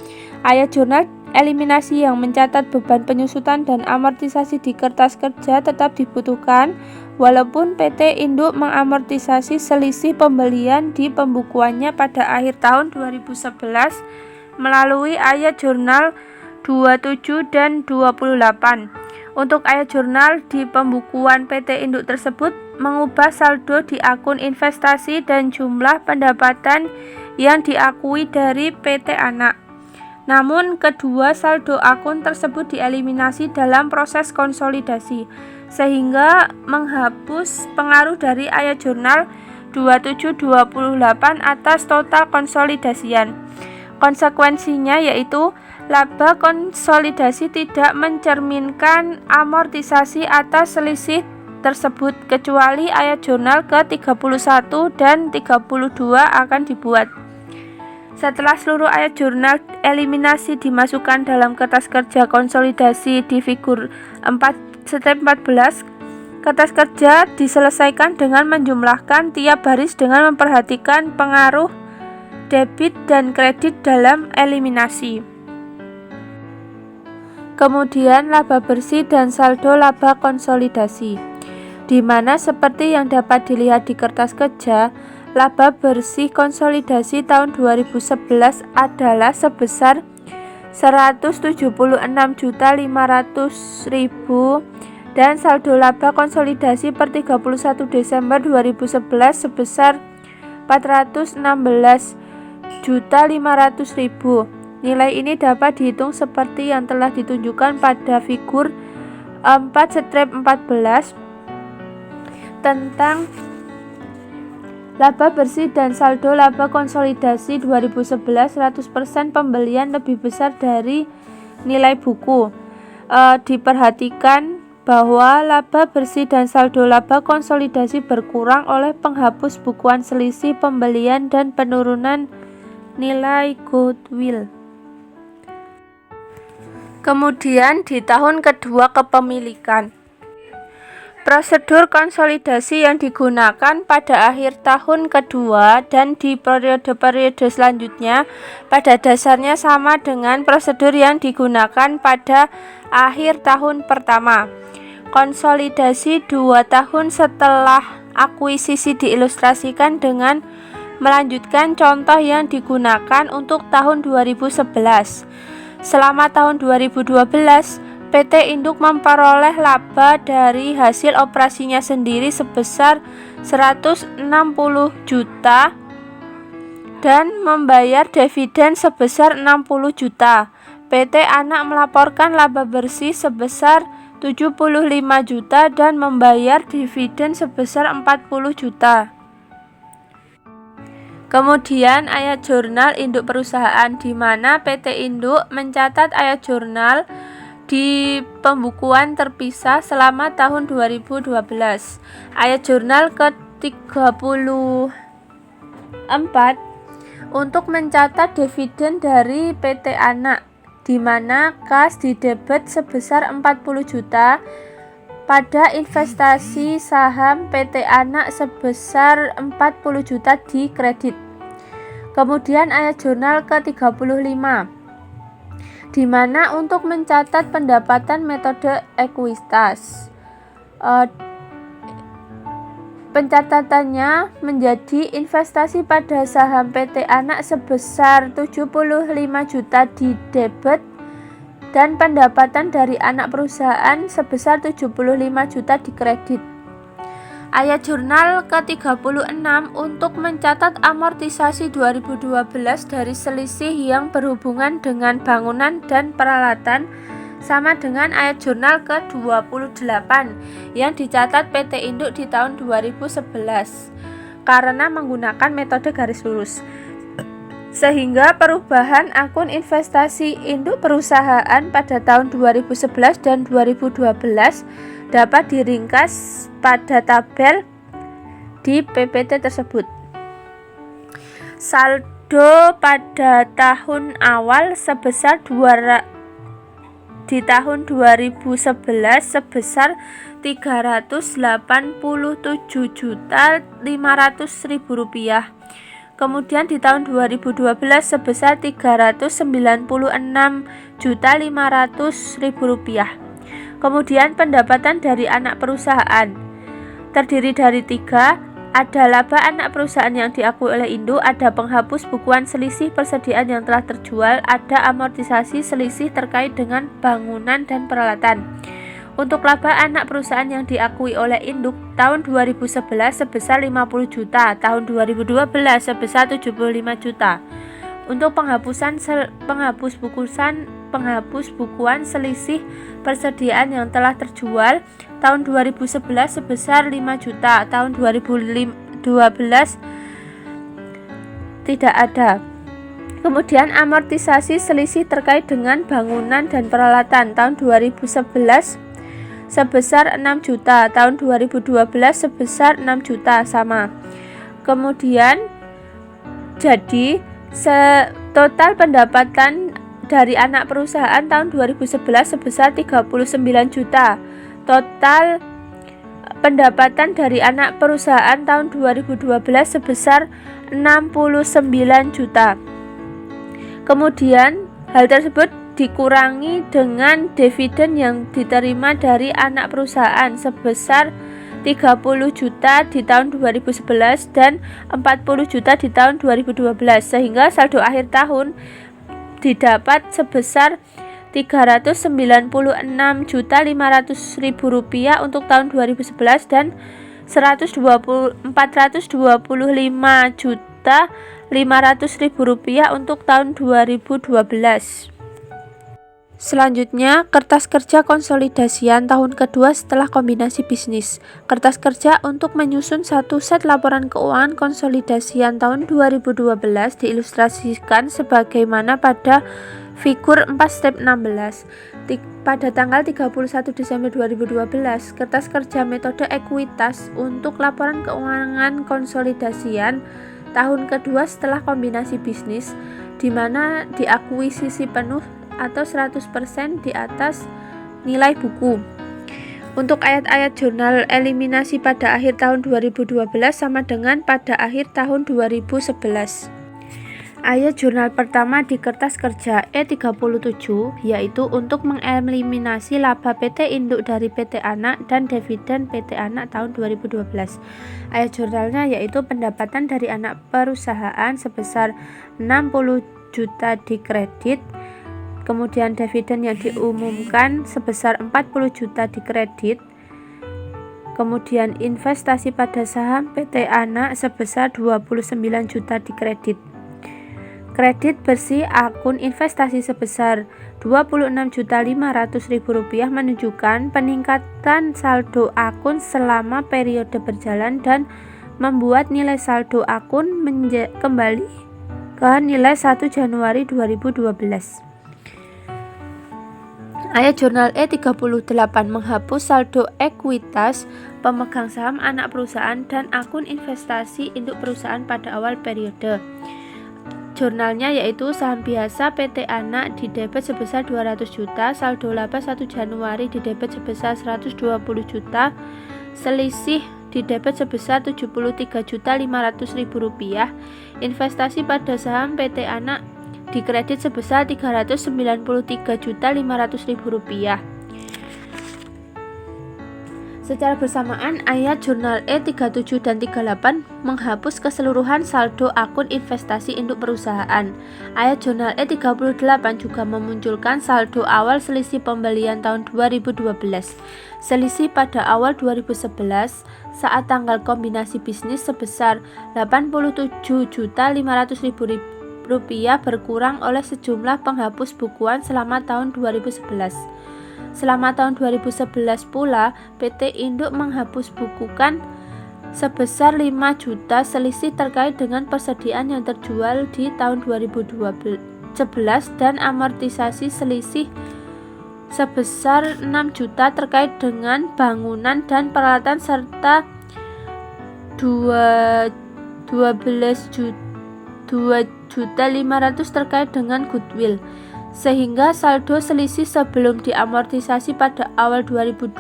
Ayat jurnal eliminasi yang mencatat beban penyusutan dan amortisasi di kertas kerja tetap dibutuhkan walaupun PT Induk mengamortisasi selisih pembelian di pembukuannya pada akhir tahun 2011 melalui ayat jurnal 27 dan 28. Untuk ayat jurnal di pembukuan PT Induk tersebut mengubah saldo di akun investasi dan jumlah pendapatan yang diakui dari PT Anak. Namun kedua saldo akun tersebut dieliminasi dalam proses konsolidasi sehingga menghapus pengaruh dari ayat jurnal 2728 atas total konsolidasian. Konsekuensinya yaitu laba konsolidasi tidak mencerminkan amortisasi atas selisih tersebut kecuali ayat jurnal ke-31 dan 32 akan dibuat. Setelah seluruh ayat jurnal eliminasi dimasukkan dalam kertas kerja konsolidasi di figur 4/14, kertas kerja diselesaikan dengan menjumlahkan tiap baris dengan memperhatikan pengaruh debit dan kredit dalam eliminasi. Kemudian laba bersih dan saldo laba konsolidasi, di mana seperti yang dapat dilihat di kertas kerja, laba bersih konsolidasi tahun 2011 adalah sebesar 176.500.000 dan saldo laba konsolidasi per 31 Desember 2011 sebesar 416.500.000. Nilai ini dapat dihitung seperti yang telah ditunjukkan pada figur 4/14 tentang laba bersih dan saldo laba konsolidasi 2011. 100% pembelian lebih besar dari nilai buku. Diperhatikan bahwa laba bersih dan saldo laba konsolidasi berkurang oleh penghapus bukuan selisih pembelian dan penurunan nilai goodwill. Kemudian di tahun kedua kepemilikan, prosedur konsolidasi yang digunakan pada akhir tahun kedua dan di periode-periode selanjutnya pada dasarnya sama dengan prosedur yang digunakan pada akhir tahun pertama. Konsolidasi 2 tahun setelah akuisisi diilustrasikan dengan Melanjutkan contoh yang digunakan untuk tahun 2011. Selama tahun 2012, PT Induk memperoleh laba dari hasil operasinya sendiri sebesar 160 juta dan membayar dividen sebesar 60 juta. PT Anak melaporkan laba bersih sebesar 75 juta dan membayar dividen sebesar 40 juta. Kemudian ayat jurnal induk perusahaan, di mana PT Induk mencatat ayat jurnal di pembukuan terpisah selama tahun 2012. Ayat jurnal ke-34 untuk mencatat dividen dari PT Anak, di mana kas didebet sebesar 40 juta pada investasi saham PT Anak sebesar 40 juta di kredit. Kemudian ayat jurnal ke-35, di mana untuk mencatat pendapatan metode ekuitas. Pencatatannya menjadi investasi pada saham PT Anak sebesar 75 juta di debit dan pendapatan dari anak perusahaan sebesar 75 juta di kredit. Ayat jurnal ke-36 untuk mencatat amortisasi 2012 dari selisih yang berhubungan dengan bangunan dan peralatan sama dengan ayat jurnal ke-28 yang dicatat PT Induk di tahun 2011 karena menggunakan metode garis lurus. Sehingga perubahan akun investasi induk perusahaan pada tahun 2011 dan 2012 dapat diringkas pada tabel di PPT tersebut. Saldo pada tahun awal sebesar di tahun 2011 sebesar 387.500.000 rupiah. Kemudian di tahun 2012 sebesar 396.500.000 rupiah. Kemudian pendapatan dari anak perusahaan terdiri dari 3, ada laba anak perusahaan yang diakui oleh induk, ada penghapus bukuan selisih persediaan yang telah terjual, ada amortisasi selisih terkait dengan bangunan dan peralatan. Untuk laba anak perusahaan yang diakui oleh induk tahun 2011 sebesar 50 juta, tahun 2012 sebesar 75 juta. Untuk penghapus bukuan selisih persediaan yang telah terjual tahun 2011 sebesar 5 juta, tahun 2012 tidak ada. Kemudian amortisasi selisih terkait dengan bangunan dan peralatan tahun 2011 sebesar 6 juta, tahun 2012 sebesar 6 juta sama. Kemudian jadi total pendapatan dari anak perusahaan tahun 2011 sebesar 39 juta. Total pendapatan dari anak perusahaan tahun 2012 sebesar 69 juta. Kemudian hal tersebut dikurangi dengan dividen yang diterima dari anak perusahaan sebesar 30 juta di tahun 2011 dan 40 juta di tahun 2012, sehingga saldo akhir tahun didapat sebesar 396.500.000 rupiah untuk tahun 2011 dan 425.500.000 rupiah untuk tahun 2012. Selanjutnya, kertas kerja konsolidasian tahun kedua setelah kombinasi bisnis. Kertas kerja untuk menyusun satu set laporan keuangan konsolidasian tahun 2012 diilustrasikan sebagaimana pada figur 4 step 16. Pada tanggal 31 Desember 2012, kertas kerja metode ekuitas untuk laporan keuangan konsolidasian tahun kedua setelah kombinasi bisnis, di mana diakuisisi penuh atau 100% di atas nilai buku. Untuk ayat-ayat jurnal eliminasi pada akhir tahun 2012 sama dengan pada akhir tahun 2011. Ayat jurnal pertama di kertas kerja E37 yaitu untuk mengeliminasi laba PT Induk dari PT Anak dan dividen PT Anak tahun 2012. Ayat jurnalnya yaitu pendapatan dari anak perusahaan sebesar 60 juta dikredit, kemudian dividen yang diumumkan sebesar 40 juta dikredit, kemudian investasi pada saham PT Anak sebesar 29 juta dikredit. Kredit bersih akun investasi sebesar Rp26.500.000 menunjukkan peningkatan saldo akun selama periode berjalan dan membuat nilai saldo akun kembali ke nilai 1 Januari 2012. Ayat jurnal E38 menghapus saldo ekuitas pemegang saham anak perusahaan dan akun investasi induk perusahaan pada awal periode. Jurnalnya yaitu saham biasa PT Anak di debit sebesar 200 juta, saldo laba 1 Januari di debit sebesar 120 juta, selisih di debit sebesar Rp73.500.000, investasi pada saham PT Anak di kredit sebesar Rp393.500.000. Secara bersamaan, ayat jurnal E37 dan 38 menghapus keseluruhan saldo akun investasi induk perusahaan. Ayat jurnal E38 juga memunculkan saldo awal selisih pembelian tahun 2012. Selisih pada awal 2011 saat tanggal kombinasi bisnis sebesar Rp87.500.000 berkurang oleh sejumlah penghapus bukuan selama tahun 2011. Selama tahun 2011 pula, PT Induk menghapus bukukan sebesar 5 juta selisih terkait dengan persediaan yang terjual di tahun 2011 dan amortisasi selisih sebesar 6 juta terkait dengan bangunan dan peralatan serta 2.500.000 terkait dengan goodwill, sehingga saldo selisih sebelum diamortisasi pada awal 2012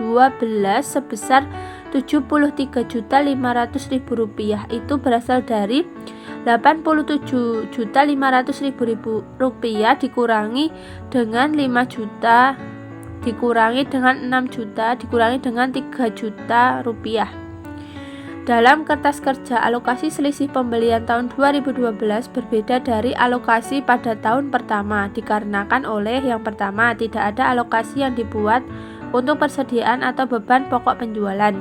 sebesar Rp73.500.000 itu berasal dari Rp87.500.000 dikurangi dengan 5 juta dikurangi dengan 6 juta dikurangi dengan 3 juta rupiah. Dalam kertas kerja, alokasi selisih pembelian tahun 2012 berbeda dari alokasi pada tahun pertama, dikarenakan oleh yang pertama, tidak ada alokasi yang dibuat untuk persediaan atau beban pokok penjualan.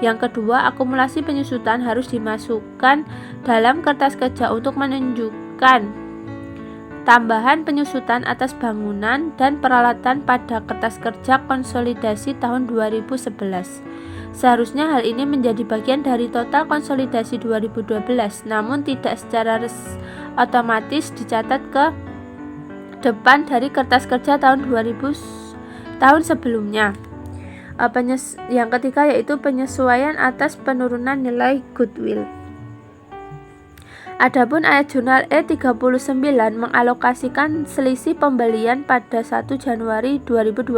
Yang kedua, akumulasi penyusutan harus dimasukkan dalam kertas kerja untuk menunjukkan tambahan penyusutan atas bangunan dan peralatan pada kertas kerja konsolidasi tahun 2011. Seharusnya hal ini menjadi bagian dari total konsolidasi 2012, namun tidak secara otomatis dicatat ke depan dari kertas kerja tahun sebelumnya. Yang ketiga yaitu penyesuaian atas penurunan nilai goodwill. Adapun ayat jurnal E39 mengalokasikan selisih pembelian pada 1 Januari 2012.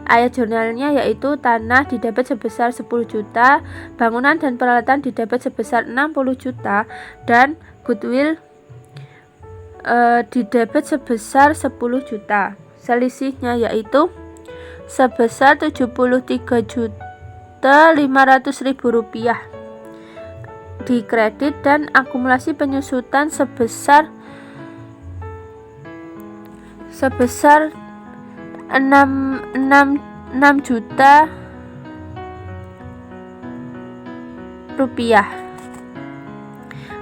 Ayat jurnalnya yaitu tanah di debit sebesar 10 juta, bangunan dan peralatan di debit sebesar 60 juta, dan goodwill di debit sebesar 10 juta. Selisihnya yaitu sebesar Rp73.500.000 di kredit dan akumulasi penyusutan sebesar 6 juta rupiah.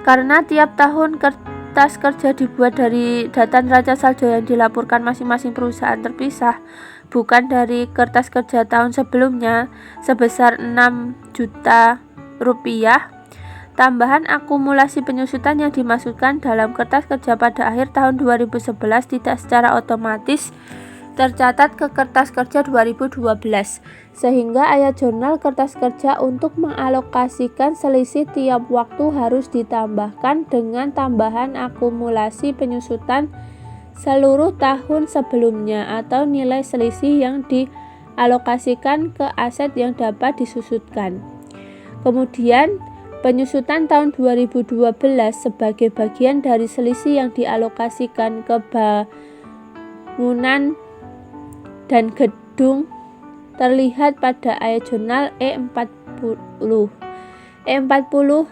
Karena tiap tahun kertas kerja dibuat dari data neraca saldo yang dilaporkan masing-masing perusahaan terpisah, bukan dari kertas kerja tahun sebelumnya sebesar 6 juta rupiah. Tambahan akumulasi penyusutan yang dimasukkan dalam kertas kerja pada akhir tahun 2011 tidak secara otomatis tercatat ke kertas kerja 2012, sehingga ayat jurnal kertas kerja untuk mengalokasikan selisih tiap waktu harus ditambahkan dengan tambahan akumulasi penyusutan seluruh tahun sebelumnya atau nilai selisih yang dialokasikan ke aset yang dapat disusutkan. Kemudian Penyusutan tahun 2012 sebagai bagian dari selisih yang dialokasikan ke bangunan dan gedung terlihat pada ayat jurnal E40. E40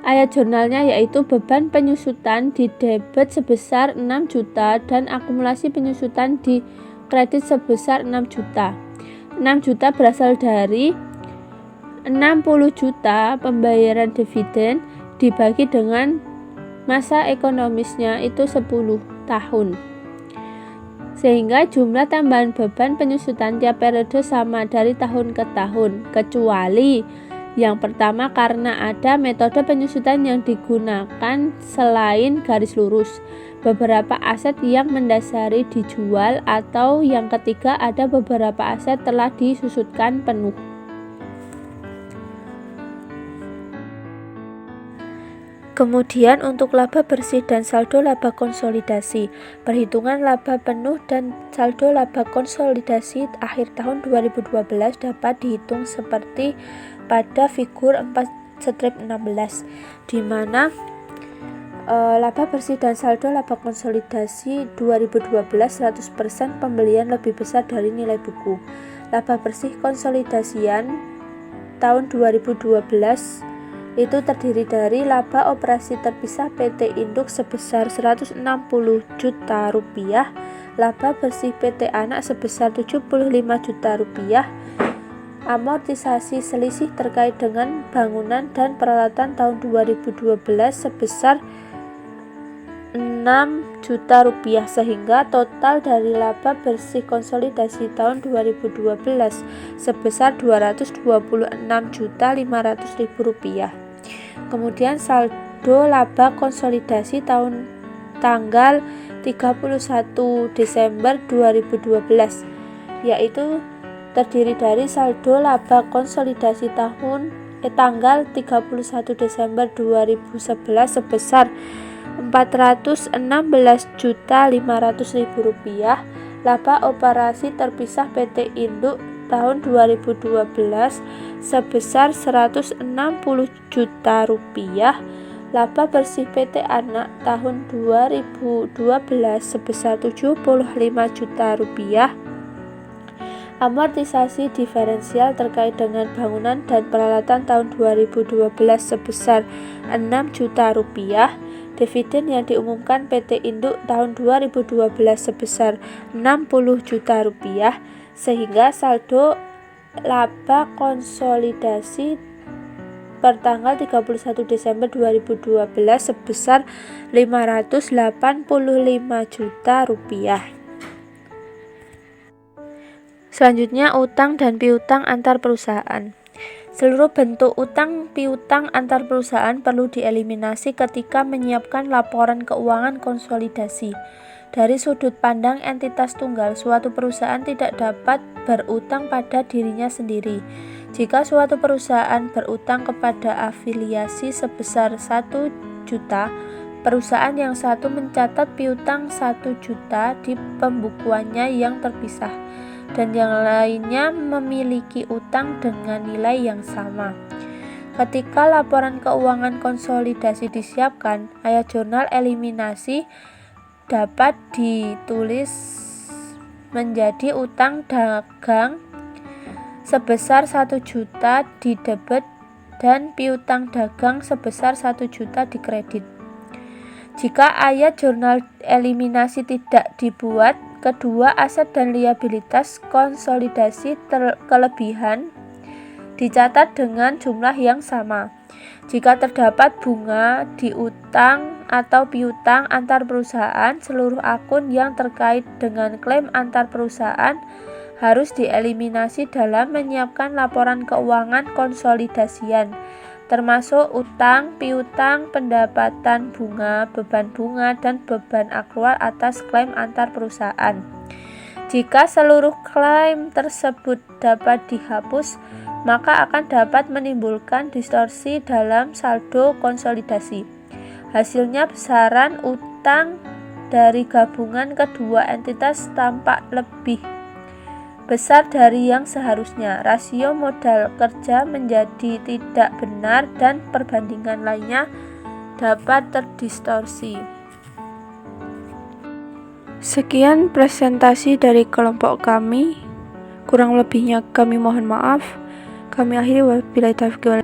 ayat jurnalnya yaitu beban penyusutan di debit sebesar 6 juta dan akumulasi penyusutan di kredit sebesar 6 juta. 6 juta berasal dari 60 juta pembayaran dividen dibagi dengan masa ekonomisnya itu 10 tahun. Sehingga jumlah tambahan beban penyusutan tiap periode sama dari tahun ke tahun, kecuali yang pertama karena ada metode penyusutan yang digunakan selain garis lurus, beberapa aset yang mendasari dijual, atau yang ketiga ada beberapa aset telah disusutkan penuh. Kemudian untuk laba bersih dan saldo laba konsolidasi, perhitungan laba penuh dan saldo laba konsolidasi akhir tahun 2012 dapat dihitung seperti pada figur 4/16, di mana laba bersih dan saldo laba konsolidasi 2012 100% pembelian lebih besar dari nilai buku. Laba bersih konsolidasian tahun 2012 itu terdiri dari laba operasi terpisah PT Induk sebesar 160 juta rupiah, laba bersih PT Anak sebesar 75 juta rupiah, amortisasi selisih terkait dengan bangunan dan peralatan tahun 2012 sebesar 6 juta rupiah, sehingga total dari laba bersih konsolidasi tahun 2012 sebesar 226.500.000 rupiah. Kemudian saldo laba konsolidasi tahun tanggal 31 Desember 2012 yaitu terdiri dari saldo laba konsolidasi tanggal 31 Desember 2011 sebesar 416.500.000 rupiah, laba operasi terpisah PT Induk tahun 2012 sebesar 160 juta rupiah, laba bersih PT Anak tahun 2012 sebesar 75 juta rupiah, amortisasi diferensial terkait dengan bangunan dan peralatan tahun 2012 sebesar 6 juta rupiah, dividen yang diumumkan PT Induk tahun 2012 sebesar 60 juta rupiah, sehingga saldo laba konsolidasi per tanggal 31 Desember 2012 sebesar 585 juta rupiah. Selanjutnya, utang dan piutang antar perusahaan. Seluruh bentuk utang piutang antar perusahaan perlu dieliminasi ketika menyiapkan laporan keuangan konsolidasi. Dari sudut pandang entitas tunggal, suatu perusahaan tidak dapat berutang pada dirinya sendiri. Jika suatu perusahaan berutang kepada afiliasi sebesar 1 juta, perusahaan yang satu mencatat piutang 1 juta di pembukuannya yang terpisah, dan yang lainnya memiliki utang dengan nilai yang sama. Ketika laporan keuangan konsolidasi disiapkan, ayat jurnal eliminasi dapat ditulis menjadi utang dagang sebesar 1 juta di debit dan piutang dagang sebesar 1 juta di kredit. Jika ayat jurnal eliminasi tidak dibuat, kedua aset dan liabilitas konsolidasi kelebihan dicatat dengan jumlah yang sama. Jika terdapat bunga di utang atau piutang antar perusahaan, seluruh akun yang terkait dengan klaim antar perusahaan harus dieliminasi dalam menyiapkan laporan keuangan konsolidasian, termasuk utang, piutang, pendapatan bunga, beban bunga, dan beban akrual atas klaim antar perusahaan. Jika seluruh klaim tersebut dapat dihapus, maka akan dapat menimbulkan distorsi dalam saldo konsolidasi. Hasilnya besaran utang dari gabungan kedua entitas tampak lebih besar dari yang seharusnya. Rasio modal kerja menjadi tidak benar dan perbandingan lainnya dapat terdistorsi. Sekian presentasi dari kelompok kami. Kurang lebihnya kami mohon maaf. Kami akhiri, wabillahi taufiq wal